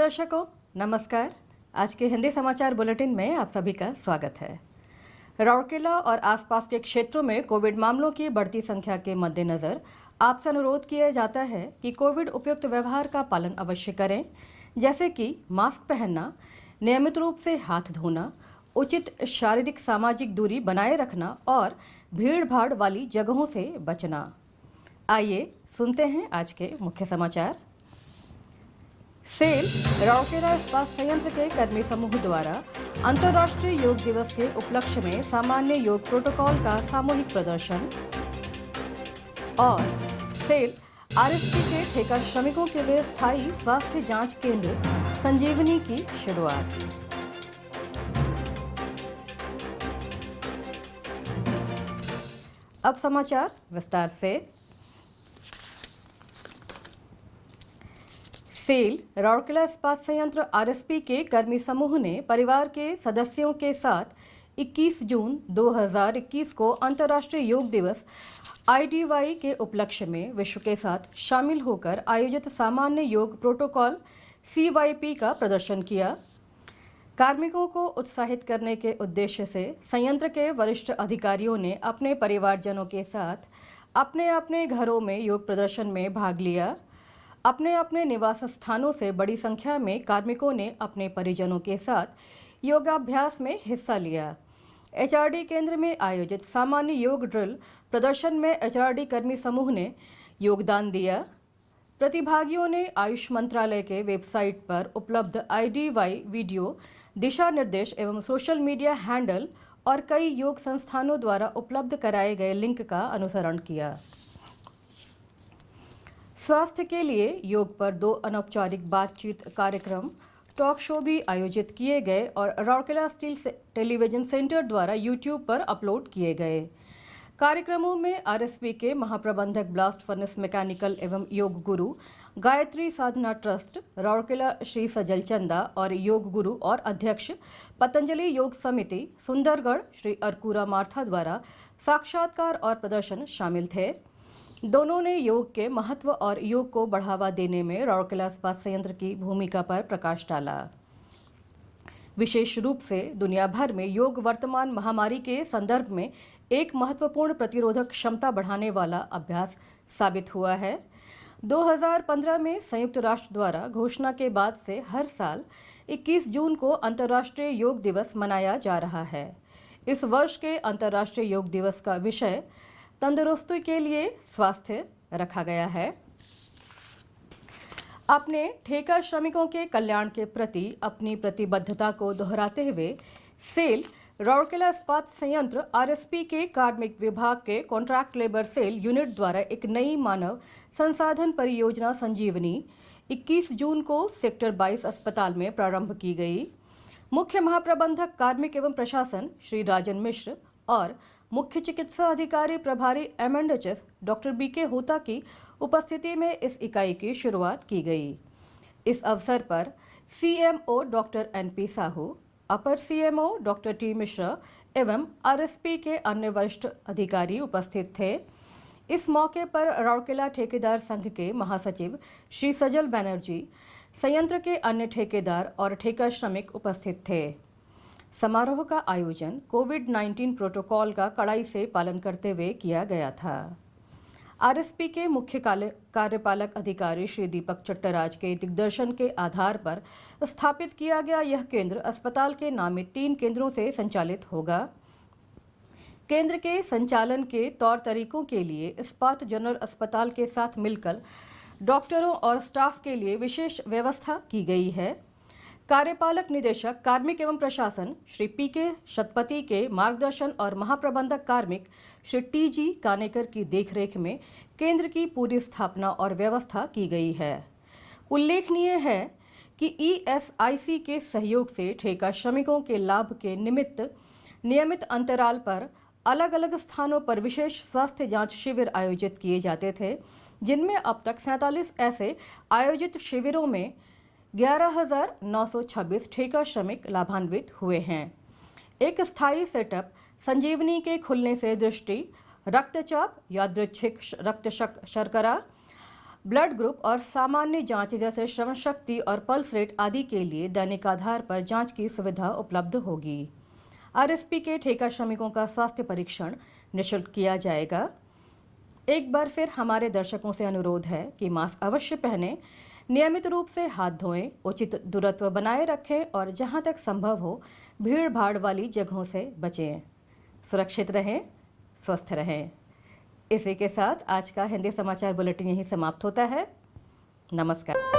दर्शकों नमस्कार। आज के हिंदी समाचार बुलेटिन में आप सभी का स्वागत है। राउरकेला और आसपास के क्षेत्रों में कोविड मामलों की बढ़ती संख्या के मद्देनजर आपसे अनुरोध किया जाता है कि कोविड उपयुक्त व्यवहार का पालन अवश्य करें, जैसे कि मास्क पहनना, नियमित रूप से हाथ धोना, उचित शारीरिक सामाजिक दूरी बनाए रखना और भीड़ भाड़ वाली जगहों से बचना। आइए सुनते हैं आज के मुख्य समाचार। सेल राउरकेला इस्पात संयंत्र के कर्मी समूह द्वारा अंतर्राष्ट्रीय योग दिवस के उपलक्ष्य में सामान्य योग प्रोटोकॉल का सामूहिक प्रदर्शन और सेल आरएसपी के ठेका श्रमिकों के लिए स्थायी स्वास्थ्य जांच केंद्र संजीवनी की शुरुआत। अब समाचार विस्तार से। सेल राउरकेला इस्पात संयंत्र आरएसपी के कर्मी समूह ने परिवार के सदस्यों के साथ 21 जून 2021 को अंतर्राष्ट्रीय योग दिवस आईडीवाई के उपलक्ष्य में विश्व के साथ शामिल होकर आयोजित सामान्य योग प्रोटोकॉल CYP का प्रदर्शन किया। कार्मिकों को उत्साहित करने के उद्देश्य से संयंत्र के वरिष्ठ अधिकारियों ने अपने परिवारजनों के साथ अपने अपने घरों में योग प्रदर्शन में भाग लिया। अपने अपने निवास स्थानों से बड़ी संख्या में कार्मिकों ने अपने परिजनों के साथ योगाभ्यास में हिस्सा लिया। HRD केंद्र में आयोजित सामान्य योग ड्रिल प्रदर्शन में HRD कर्मी समूह ने योगदान दिया। प्रतिभागियों ने आयुष मंत्रालय के वेबसाइट पर उपलब्ध IDY वीडियो, दिशा निर्देश एवं सोशल मीडिया हैंडल और कई योग संस्थानों द्वारा उपलब्ध कराए गए लिंक का अनुसरण किया। स्वास्थ्य के लिए योग पर 2 अनौपचारिक बातचीत कार्यक्रम, टॉक शो भी आयोजित किए गए और राउरकेला स्टील टेलीविजन सेंटर द्वारा YouTube पर अपलोड किए गए। कार्यक्रमों में आरएसपी के महाप्रबंधक ब्लास्ट फर्नेस मैकेनिकल एवं योग गुरु गायत्री साधना ट्रस्ट राउरकेला श्री सजल चंदा और योग गुरु और अध्यक्ष पतंजलि योग समिति सुंदरगढ़ श्री अर्कूरा मार्था द्वारा साक्षात्कार और प्रदर्शन शामिल थे। दोनों ने योग के महत्व और योग को बढ़ावा देने में राउरकेला इस्पात संयंत्र की भूमिका पर प्रकाश डाला। विशेष रूप से दुनिया भर में योग वर्तमान महामारी के संदर्भ में एक महत्वपूर्ण प्रतिरोधक क्षमता बढ़ाने वाला अभ्यास साबित हुआ है। 2015 में संयुक्त राष्ट्र द्वारा घोषणा के बाद से हर साल 21 जून को अंतर्राष्ट्रीय योग दिवस मनाया जा रहा है। इस वर्ष के अंतर्राष्ट्रीय योग दिवस का विषय तंदुरुस्ती के लिए स्वास्थ्य रखा गया है। अपने ठेका श्रमिकों के कल्याण के प्रति अपनी प्रतिबद्धता को दोहराते हुए सेल राउरकेला इस्पात संयंत्र आरएसपी के कार्मिक विभाग के कॉन्ट्रैक्ट लेबर सेल यूनिट द्वारा एक नई मानव संसाधन परियोजना संजीवनी 21 जून को सेक्टर 22 अस्पताल में प्रारंभ की गई। मुख्य महाप्रबंधक कार्मिक एवं प्रशासन श्री राजन मिश्र और मुख्य चिकित्सा अधिकारी प्रभारी MNHS डॉक्टर BK होता की उपस्थिति में इस इकाई की शुरुआत की गई। इस अवसर पर CMO डॉक्टर NP साहू, अपर CMO डॉक्टर T मिश्रा एवं RSP के अन्य वरिष्ठ अधिकारी उपस्थित थे। इस मौके पर राउरकेला ठेकेदार संघ के महासचिव श्री सजल बैनर्जी, संयंत्र के अन्य ठेकेदार और ठेका श्रमिक उपस्थित थे। समारोह का आयोजन कोविड-19 प्रोटोकॉल का कड़ाई से पालन करते हुए किया गया था। आरएसपी के मुख्य कार्यपालक अधिकारी श्री दीपक चट्टराज के दिग्दर्शन के आधार पर स्थापित किया गया यह केंद्र अस्पताल के नामित 3 केंद्रों से संचालित होगा। केंद्र के संचालन के तौर तरीकों के लिए इस्पात जनरल अस्पताल के साथ मिलकर डॉक्टरों और स्टाफ के लिए विशेष व्यवस्था की गई है। कार्यपालक निदेशक कार्मिक एवं प्रशासन श्री PK शतपति के मार्गदर्शन और महाप्रबंधक कार्मिक श्री TG कानेकर की देखरेख में केंद्र की पूरी स्थापना और व्यवस्था की गई है। उल्लेखनीय है कि ESIC के सहयोग से ठेका श्रमिकों के लाभ के निमित्त नियमित अंतराल पर अलग अलग स्थानों पर विशेष स्वास्थ्य जांच शिविर आयोजित किए जाते थे, जिनमें अब तक 47 ऐसे आयोजित शिविरों में 11,926 ठेका श्रमिक लाभान्वित हुए हैं। एक स्थायी सेटअप संजीवनी के खुलने से दृष्टि, रक्तचाप, यादृच्छिक रक्त शर्करा, ब्लड ग्रुप और सामान्य जांच जैसे श्रवण शक्ति और पल्स रेट आदि के लिए दैनिक आधार पर जांच की सुविधा उपलब्ध होगी। आरएसपी के ठेका श्रमिकों का स्वास्थ्य परीक्षण निःशुल्क किया जाएगा। एक बार फिर हमारे दर्शकों से अनुरोध है कि मास्क अवश्य पहनें, नियमित रूप से हाथ धोएं, उचित दूरत्व बनाए रखें और जहां तक संभव हो भीड़ भाड़ वाली जगहों से बचें। सुरक्षित रहें, स्वस्थ रहें। इसी के साथ आज का हिंदी समाचार बुलेटिन यहीं समाप्त होता है। नमस्कार।